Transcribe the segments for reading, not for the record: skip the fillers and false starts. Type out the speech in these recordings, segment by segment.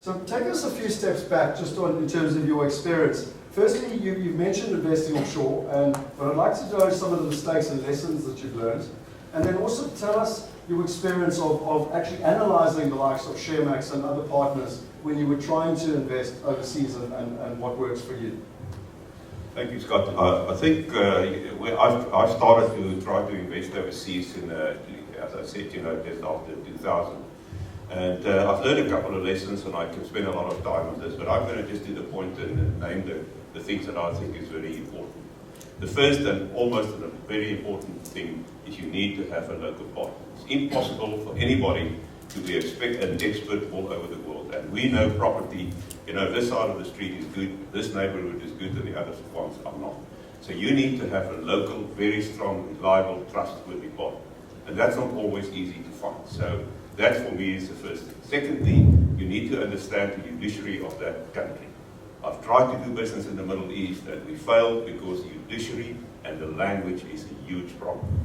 So take us a few steps back just on in terms of your experience. Firstly, you've mentioned investing offshore, and what I'd like to know is some of the mistakes and lessons that you've learned. And then also tell us your experience of actually analyzing the likes of Sharemax and other partners when you were trying to invest overseas and what works for you. Thank you, Scott. I think I've started to try to invest overseas in, as I said, just after 2000. And I've learned a couple of lessons, and I can spend a lot of time on this, but I'm going to just do the point and name the things that I think is very important. The first and almost a very important thing is you need to have a local partner. It's impossible for anybody to be an expert all over the world. And we know property, this side of the street is good, this neighborhood is good, and the other ones are not. So you need to have a local, very strong, reliable, trustworthy partner. And that's not always easy to find. So that for me is the first thing. Secondly, you need to understand the judiciary of that country. I've tried to do business in the Middle East and we failed because the judiciary and the language is a huge problem.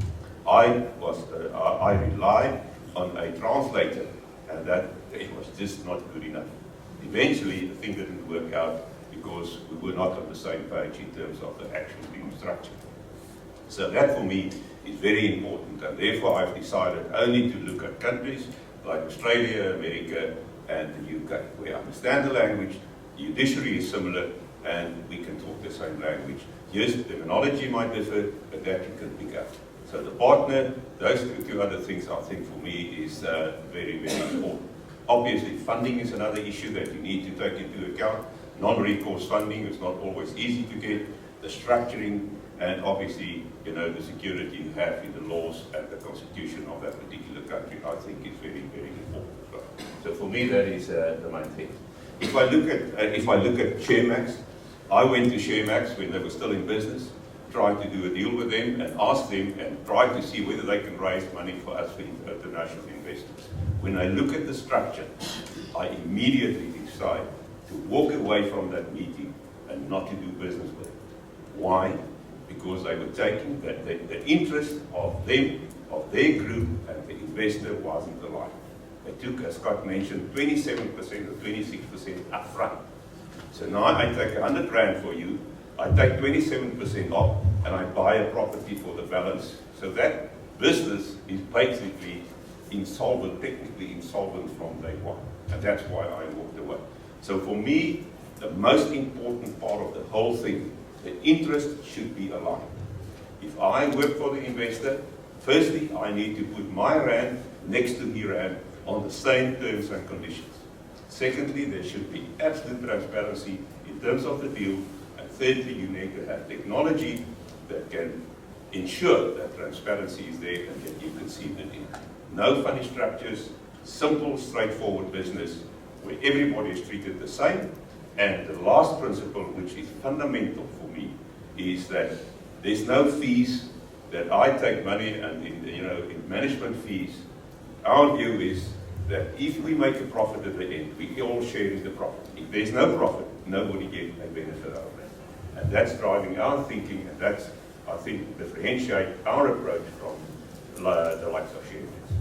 I relied on a translator, and that it was just not good enough. Eventually, the thing didn't work out because we were not on the same page in terms of the actual deal structure. So that for me is very important, and therefore I've decided only to look at countries like Australia, America, and the UK. We understand the language, the judiciary is similar, and we can talk the same language. Yes, the terminology might differ, but that you can pick up. So the partner, those two other things I think for me is very, very important. Obviously, funding is another issue that you need to take into account. Non-recourse funding is not always easy to get. The structuring, and obviously, the security you have in the laws and the constitution of that particular country, I think is very, very important as well. So for me, that is the main thing. If I look at Sharemax, I went to Sharemax when they were still in business, tried to do a deal with them and asked them and tried to see whether they can raise money for us for international investors. When I look at the structure, I immediately decide to walk away from that meeting and not to do business with them. Why? Because they were taking the interest of them, of their group, and the investor wasn't aligned. They took, as Scott mentioned, 27% or 26% up front. So now I take 100 Rand for you, I take 27% off, and I buy a property for the balance. So that business is basically insolvent, technically insolvent from day one. And that's why I walked away. So for me, the most important part of the whole thing, the interest should be aligned. If I work for the investor, firstly, I need to put my Rand next to his Rand on the same terms and conditions. Secondly, there should be absolute transparency in terms of the deal. And thirdly, you need to have technology that can ensure that transparency is there and that you can see the deal. No funny structures, simple, straightforward business where everybody is treated the same. And the last principle, which is fundamental for me, is that there's no fees that I take money and in management fees. Our view is that if we make a profit at the end, we all share in the profit. If there's no profit, nobody gets a benefit out of it. And that's driving our thinking, and that's, I think, differentiate our approach from the likes of Sharemax.